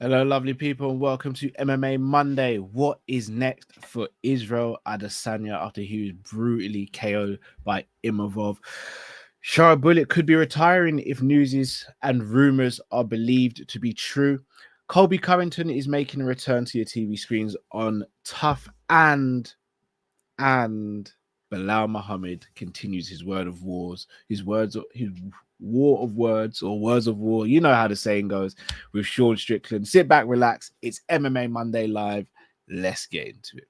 Hello, lovely people, and welcome to MMA Monday. What is next for Israel Adesanya after he was brutally KO'd by Imavov? Shara Bullet could be retiring if news and rumors are believed to be true. Colby Covington is making a return to your TV screens on Tough and Bilal Muhammad continues his word of wars, his war of words or words of war. You know how the saying goes with Sean Strickland. Sit back, relax. It's MMA Monday Live. Let's get into it.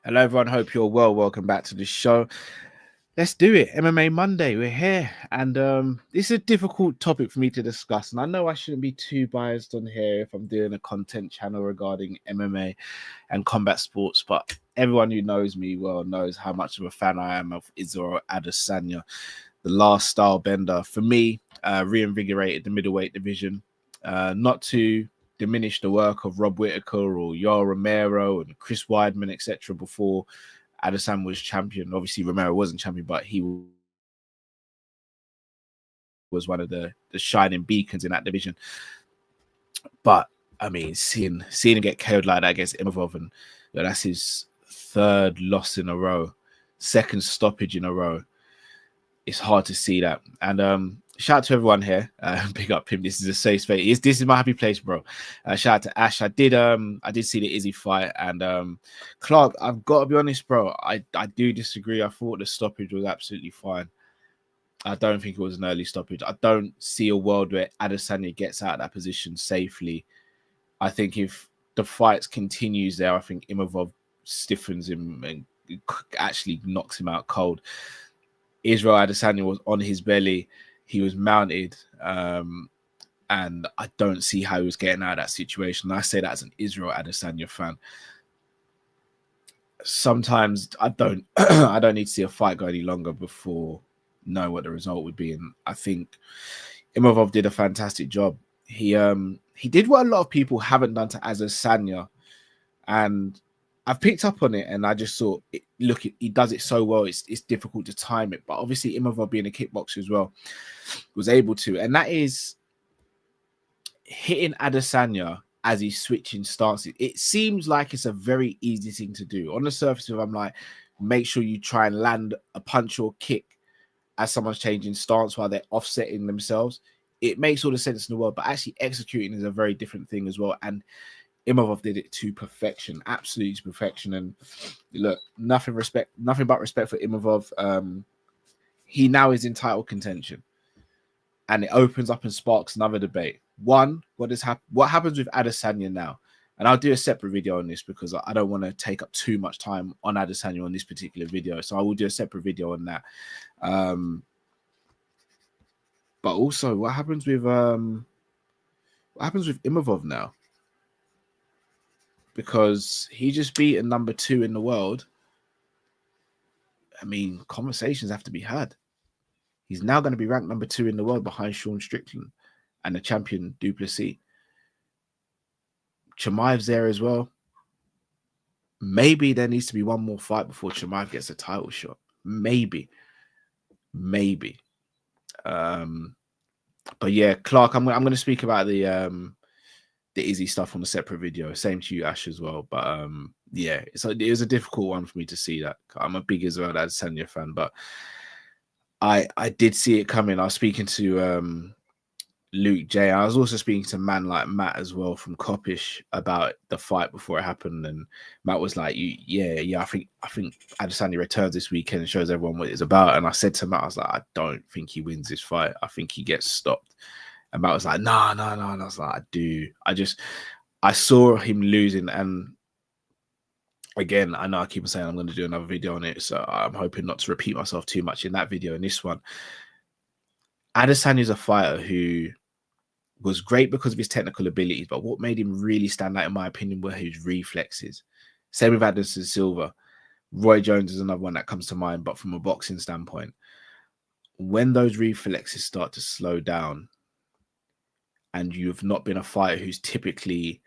Hello, everyone. Hope you're well. Welcome back to the show. Let's do it. MMA Monday. We're here. And this is a difficult topic for me to discuss. And I know I shouldn't be too biased on here if I'm doing a content channel regarding MMA and combat sports. But everyone who knows me well knows how much of a fan I am of Israel Adesanya. The last style bender, for me, reinvigorated the middleweight division. Not to diminish the work of Rob Whittaker or Yoel Romero and Chris Weidman, etc. before Adesanya was champion. Obviously, Romero wasn't champion, but he was one of the shining beacons in that division. But I mean, seeing him get KO'd like that against Imavov, and that's his third loss in a row, second stoppage in a row. It's hard to see that. And shout out to everyone here. Big up him. This is a safe space. This is my happy place, bro. Shout out to Ash. I did see the Izzy fight, and Clark, I've got to be honest, bro. I do disagree. I thought the stoppage was absolutely fine. I don't think it was an early stoppage. I don't see a world where Adesanya gets out of that position safely. I think if the fight continues there, I think Imavov stiffens him and actually knocks him out cold. Israel Adesanya was on his belly. He was mounted. And I don't see how he was getting out of that situation. And I say that as an Israel Adesanya fan. Sometimes I don't need to see a fight go any longer before knowing what the result would be. And I think Imavov did a fantastic job. He did what a lot of people haven't done to Adesanya. And I've picked up on it, and I just thought, look, he does it so well. It's difficult to time it, but obviously Imavov being a kickboxer as well was able to, and that is hitting Adesanya as he's switching stances. It seems like it's a very easy thing to do. On the surface of it, I'm like, make sure you try and land a punch or kick as someone's changing stance while they're offsetting themselves. It makes all the sense in the world, but actually executing is a very different thing as well. And Imavov did it to perfection, absolutely to perfection. And look, nothing but respect for Imavov. He now is in title contention, and it opens up and sparks another debate. One, what happens with Adesanya now? And I'll do a separate video on this because I don't want to take up too much time on Adesanya on this particular video. So I will do a separate video on that. But also, what happens with Imavov now? Because he just beat a number 2 in the world. I mean, conversations have to be had. He's now going to be ranked number 2 in the world behind Sean Strickland and the champion Duplessis. Chimaev's there as well. Maybe there needs to be one more fight before Chimaev gets a title shot. Maybe. But yeah, Clark, I'm going to speak about the Izzy stuff on a separate video. Same to you, Ash, as well. But yeah, it was a difficult one for me to see that. I'm a big Israel Adesanya fan, but I did see it coming. I was speaking to Luke J. I was also speaking to man like Matt as well from Coppish about the fight before it happened, and Matt was like, "Yeah, I think Adesanya returns this weekend and shows everyone what it's about." And I said to Matt, I was like, "I don't think he wins this fight. I think he gets stopped." And Matt was like, "No." And I was like, "I do. I saw him losing, and again, I know I keep saying I'm going to do another video on it, so I'm hoping not to repeat myself too much in that video. In this one, Adesanya is a fighter who was great because of his technical abilities, but what made him really stand out, in my opinion, were his reflexes. Same with Anderson Silva. Roy Jones is another one that comes to mind, but from a boxing standpoint, when those reflexes start to slow down and you've not been a fighter who's typically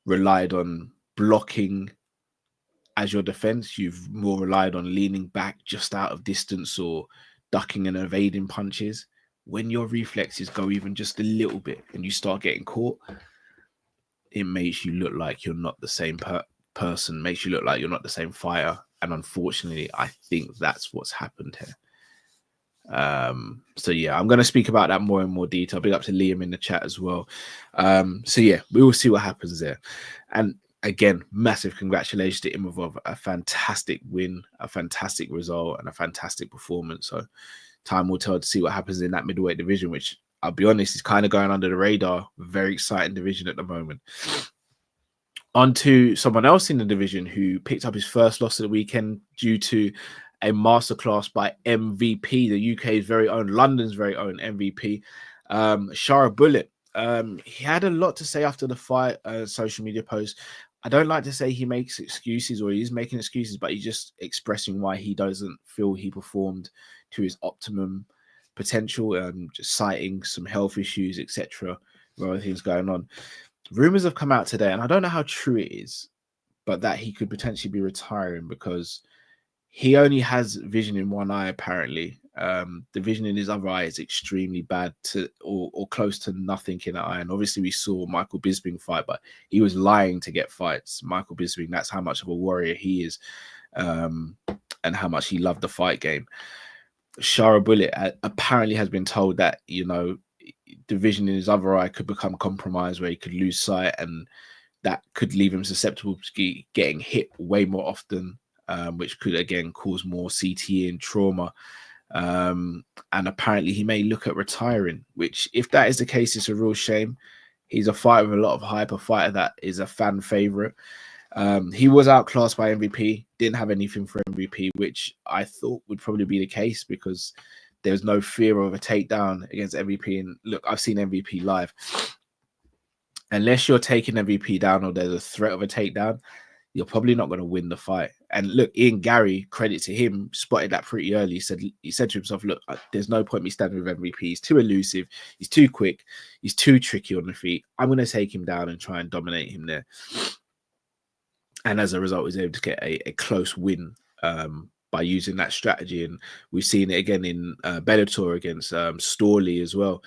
relied on blocking as your defense, you've more relied on leaning back just out of distance or ducking and evading punches. When your reflexes go even just a little bit and you start getting caught, it makes you look like you're not the same person, makes you look like you're not the same fighter. And unfortunately, I think that's what's happened here. So yeah, I'm going to speak about that more in more detail. Big up to Liam in the chat as well. So yeah, we will see what happens there. And again, massive congratulations to Imavov. A fantastic win, a fantastic result, and a fantastic performance. So time will tell to see what happens in that middleweight division, which I'll be honest is kind of going under the radar. Very exciting division at the moment. On to someone else in the division who picked up his first loss of the weekend due to a masterclass by MVP, the UK's very own, London's very own MVP, Shara Bullet. He had a lot to say after the fight, social media post. I don't like to say he makes excuses or he's making excuses, but he's just expressing why he doesn't feel he performed to his optimum potential, just citing some health issues, etc. Other things going on. Rumors have come out today, and I don't know how true it is, but that he could potentially be retiring because he only has vision in one eye, apparently. The vision in his other eye is extremely bad or close to nothing in that eye. And obviously we saw Michael Bisping fight, but he was lying to get fights. Michael Bisping, that's how much of a warrior he is, and how much he loved the fight game. Shara Bullet apparently has been told that, you know, the vision in his other eye could become compromised where he could lose sight, and that could leave him susceptible to getting hit way more often, which could again cause more CTE and trauma. And apparently he may look at retiring, which if that is the case, it's a real shame. He's a fighter with a lot of hype, a fighter that is a fan favorite. He was outclassed by MVP, didn't have anything for MVP, which I thought would probably be the case because there's no fear of a takedown against MVP. And look, I've seen MVP live. Unless you're taking MVP down or there's a threat of a takedown, you're probably not going to win the fight. And look, Ian Gary, credit to him, spotted that pretty early. He said to himself, look, there's no point me standing with MVP. He's too elusive. He's too quick. He's too tricky on the feet. I'm going to take him down and try and dominate him there. And as a result, he was able to get a close win by using that strategy. And we've seen it again in Bellator against Storley as well.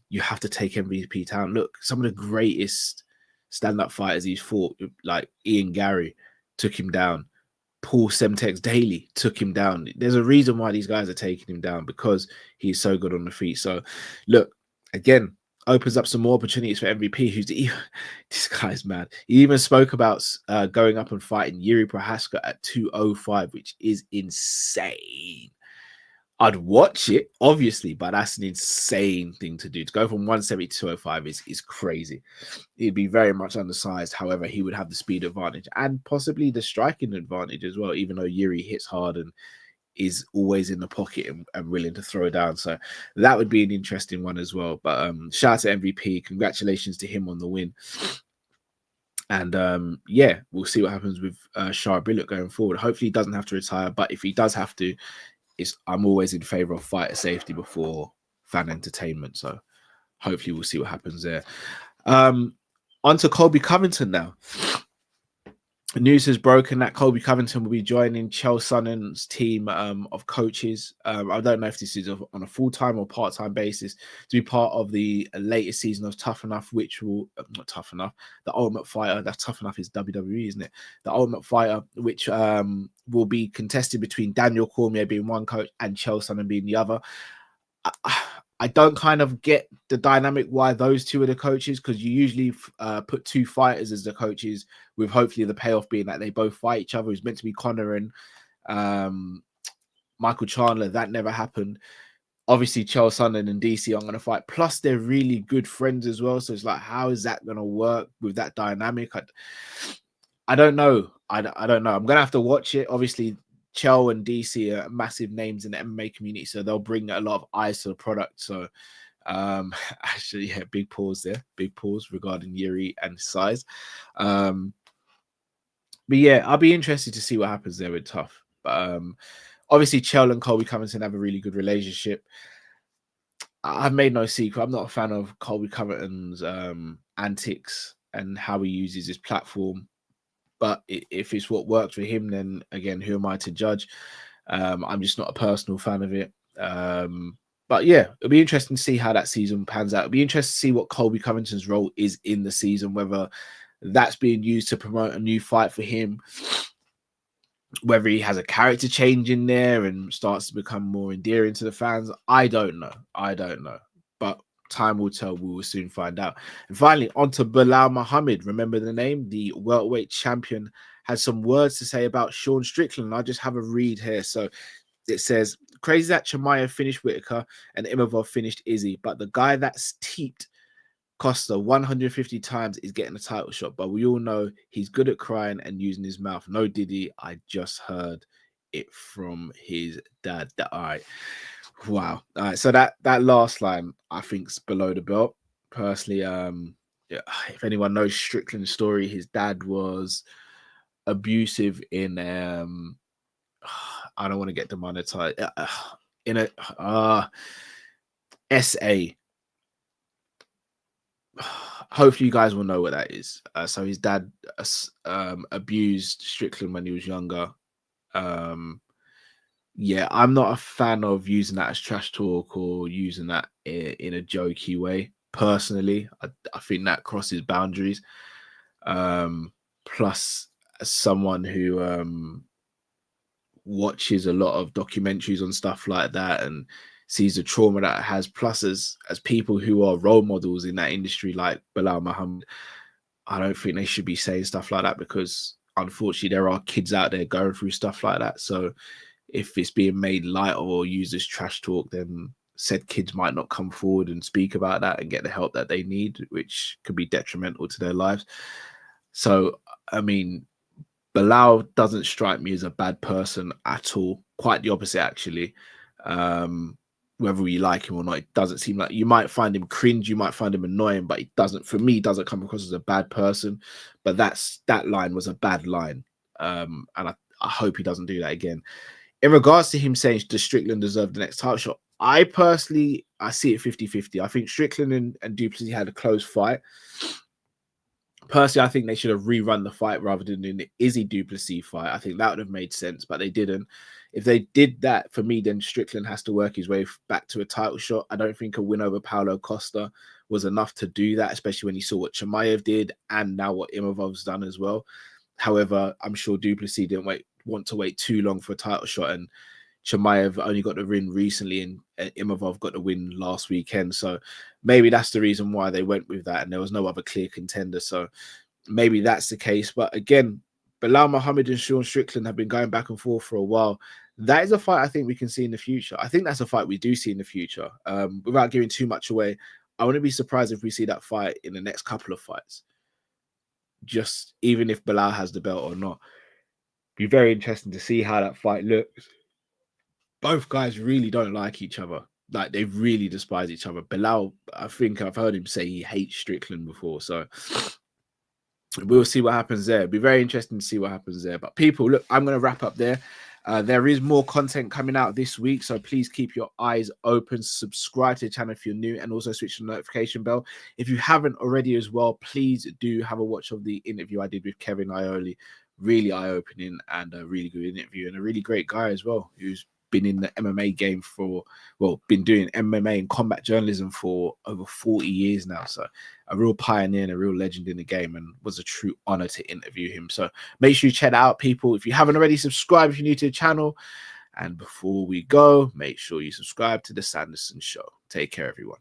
You have to take MVP down. Look, some of the greatest stand-up fighters he's fought, like Ian Gary, took him down. Paul Semtex Daly took him down. There's a reason why these guys are taking him down, because he's so good on the feet. So, look, again, opens up some more opportunities for MVP. This guy's mad. He even spoke about going up and fighting Yuri Prohaska at 205, which is insane. I'd watch it, obviously, but that's an insane thing to do. To go from 170 to 205 is crazy. He'd be very much undersized. However, he would have the speed advantage and possibly the striking advantage as well, even though Yuri hits hard and is always in the pocket and willing to throw down. So that would be an interesting one as well. But shout out to MVP. Congratulations to him on the win. And yeah, we'll see what happens with Shara Bullet going forward. Hopefully he doesn't have to retire, but if he does have to, I'm always in favor of fighter safety before fan entertainment. So hopefully we'll see what happens there. On to Colby Covington now. News has broken that Colby Covington will be joining Chael Sonnen's team of coaches. I don't know if this is on a full-time or part-time basis to be part of the latest season of Tough Enough, which will not Tough Enough, the Ultimate Fighter. That Tough Enough is WWE, isn't it? The Ultimate Fighter, which will be contested between Daniel Cormier being one coach and Chael Sonnen being the other. I don't kind of get the dynamic why those two are the coaches, because you usually put two fighters as the coaches, with hopefully the payoff being that they both fight each other. It was meant to be Conor and Michael Chandler. That never happened. Obviously, Chael Sonnen and DC are going to fight. Plus, they're really good friends as well. So it's like, how is that going to work with that dynamic? I don't know. I don't know. I'm going to have to watch it. Obviously, Chael and DC are massive names in the MMA community, so they'll bring a lot of eyes to the product. So, actually, yeah, big pause there. Big pause regarding Yuri and size. But yeah, I'll be interested to see what happens there with Tough. But obviously, Chael and Colby Covington have a really good relationship. I've made no secret. I'm not a fan of Colby Covington's antics and how he uses his platform. But if it's what works for him, then again, who am I to judge? I'm just not a personal fan of it. But yeah, it'll be interesting to see how that season pans out. It'll be interesting to see what Colby Covington's role is in the season, whether that's being used to promote a new fight for him, whether he has a character change in there and starts to become more endearing to the fans. I don't know. But time will tell. We will soon find out. And finally, on to Bilal Muhammad. Remember the name? The welterweight champion had some words to say about Sean Strickland. I'll just have a read here. So it says, crazy that Chimaev finished Whitaker and Imavov finished Izzy, but the guy that's teeped Costa 150 times is getting a title shot, but we all know he's good at crying and using his mouth. No, Diddy, I just heard it from his dad. All right. Wow. All right. So that last line, I think, is below the belt. Personally, yeah, if anyone knows Strickland's story, his dad was abusive in I don't want to get demonetized in a SA. Hopefully you guys will know what that is. So his dad abused Strickland when he was younger. Yeah, I'm not a fan of using that as trash talk or using that in a jokey way. Personally, I think that crosses boundaries. Plus, as someone who watches a lot of documentaries on stuff like that and sees the trauma that it has, plus as people who are role models in that industry like Bilal Muhammad, I don't think they should be saying stuff like that, because unfortunately there are kids out there going through stuff like that. So if it's being made light or used as trash talk, then said kids might not come forward and speak about that and get the help that they need, which could be detrimental to their lives. So, I mean, Bilal doesn't strike me as a bad person at all. Quite the opposite, actually. Whether we like him or not, it doesn't seem like, you might find him cringe, you might find him annoying, but it doesn't, for me, doesn't come across as a bad person. But that line was a bad line. And I hope he doesn't do that again. In regards to him saying, does Strickland deserve the next title shot? I personally see it 50-50. I think Strickland and Du Plessis had a close fight. Personally, I think they should have rerun the fight rather than doing the Izzy Du Plessis fight. I think that would have made sense, but they didn't. If they did that, for me, then Strickland has to work his way back to a title shot. I don't think a win over Paulo Costa was enough to do that, especially when you saw what Chimaev did and now what Imavov's done as well. However, I'm sure Du Plessis didn't want to wait too long for a title shot, and Chimaev only got the win recently and Imavov got the win last weekend. So maybe that's the reason why they went with that, and there was no other clear contender. So maybe that's the case. But again, Bilal Muhammad and Sean Strickland have been going back and forth for a while. That is a fight I think we can see in the future. I think that's a fight we do see in the future. Without giving too much away, I wouldn't be surprised if we see that fight in the next couple of fights. Just even if Bilal has the belt or not. Be very interesting to see how that fight looks. Both guys really don't like each other. Like, they really despise each other. Bilal, I think I've heard him say he hates Strickland before. So we'll see what happens there. It'll be very interesting to see what happens there. But people, look, I'm going to wrap up there. There is more content coming out this week, so please keep your eyes open. Subscribe to the channel if you're new, and also switch the notification bell. If you haven't already as well, please do have a watch of the interview I did with Kevin Ioli. Really eye-opening and a really good interview, and a really great guy as well, who's been in the MMA game been doing MMA and combat journalism for over 40 years now. So a real pioneer and a real legend in the game, and was a true honor to interview him. So make sure you check that out, people. If you haven't already, subscribe if you're new to the channel. And before we go, make sure you subscribe to the Sanderson Show. Take care, everyone.